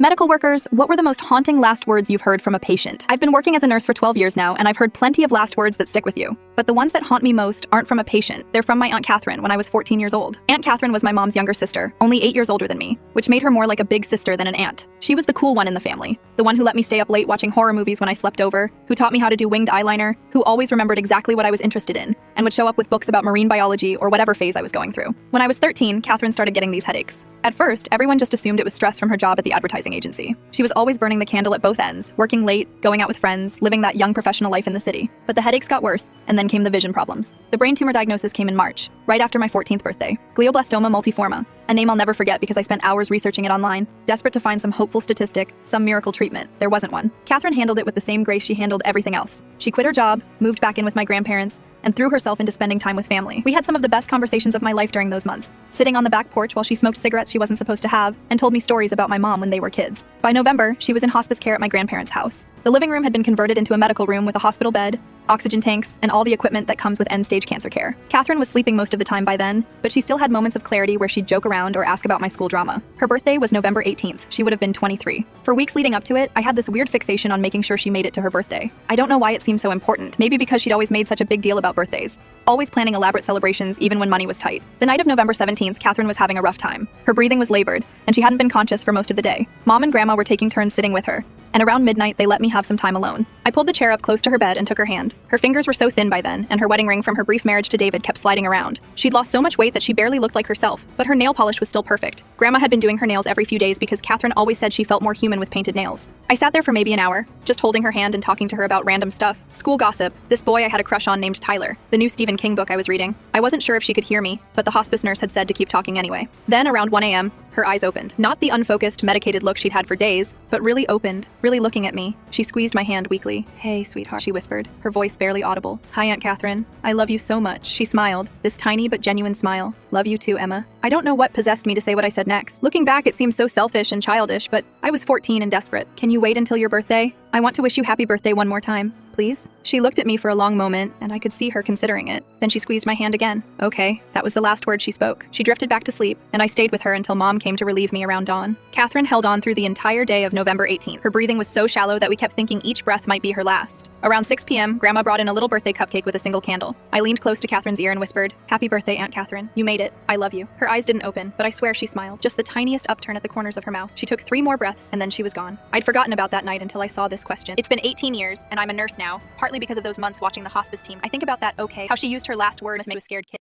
Medical workers, what were the most haunting last words you've heard from a patient? I've been working as a nurse for 12 years now, and I've heard plenty of last words that stick with you. But the ones that haunt me most aren't from a patient. They're from my Aunt Catherine when I was 14 years old. Aunt Catherine was my mom's younger sister, only 8 years older than me, which made her more like a big sister than an aunt. She was the cool one in the family, the one who let me stay up late watching horror movies when I slept over, who taught me how to do winged eyeliner, who always remembered exactly what I was interested in, and would show up with books about marine biology or whatever phase I was going through. When I was 13, Catherine started getting these headaches. At first, everyone just assumed it was stress from her job at the advertising agency. She was always burning the candle at both ends, working late, going out with friends, living that young professional life in the city. But the headaches got worse, and then came the vision problems. The brain tumor diagnosis came in March, right after my 14th birthday. Glioblastoma multiforme, a name I'll never forget because I spent hours researching it online, desperate to find some hopeful statistic, some miracle treatment. There wasn't one. Catherine handled it with the same grace she handled everything else. She quit her job, moved back in with my grandparents, and threw herself into spending time with family. We had some of the best conversations of my life during those months, sitting on the back porch while she smoked cigarettes she wasn't supposed to have, and told me stories about my mom when they were kids. By November, she was in hospice care at my grandparents' house. The living room had been converted into a medical room with a hospital bed, oxygen tanks, and all the equipment that comes with end-stage cancer care. Catherine was sleeping most of the time by then, but she still had moments of clarity where she'd joke around or ask about my school drama. Her birthday was November 18th. She would have been 23. For weeks leading up to it, I had this weird fixation on making sure she made it to her birthday. I don't know why it seemed so important, maybe because she'd always made such a big deal about birthdays, always planning elaborate celebrations even when money was tight. The night of November 17th, Catherine was having a rough time. Her breathing was labored, and she hadn't been conscious for most of the day. Mom and Grandma were taking turns sitting with her, and around midnight they let me have some time alone. I pulled the chair up close to her bed and took her hand. Her fingers were so thin by then, and her wedding ring from her brief marriage to David kept sliding around. She'd lost so much weight that she barely looked like herself, but her nail polish was still perfect. Grandma had been doing her nails every few days because Catherine always said she felt more human with painted nails. I sat there for maybe an hour, just holding her hand and talking to her about random stuff. School gossip, this boy I had a crush on named Tyler, the new Stephen King book I was reading. I wasn't sure if she could hear me, but the hospice nurse had said to keep talking anyway. Then around 1 a.m., her eyes opened. Not the unfocused, medicated look she'd had for days, but really opened, really looking at me. She squeezed my hand weakly. "Hey, sweetheart," she whispered, her voice barely audible. "Hi, Aunt Catherine. I love you so much." She smiled, this tiny but genuine smile. "Love you too, Emma." I don't know what possessed me to say what I said next. Looking back, it seems so selfish and childish, but I was 14 and desperate. "Can you wait until your birthday? I want to wish you happy birthday one more time, please." She looked at me for a long moment, and I could see her considering it. Then she squeezed my hand again. Okay, that was the last word she spoke. She drifted back to sleep, and I stayed with her until Mom came to relieve me around dawn. Catherine held on through the entire day of November 18th. Her breathing was so shallow that we kept thinking each breath might be her last. Around 6 p.m., Grandma brought in a little birthday cupcake with a single candle. I leaned close to Catherine's ear and whispered, "Happy birthday, Aunt Catherine. You made it. I love you." Her eyes didn't open, but I swear she smiled. Just the tiniest upturn at the corners of her mouth. She took 3 more breaths, and then she was gone. I'd forgotten about that night until I saw this question. It's been 18 years, and I'm a nurse now, partly because of those months watching the hospice team. I think about that how she used her last words to make a scared kid.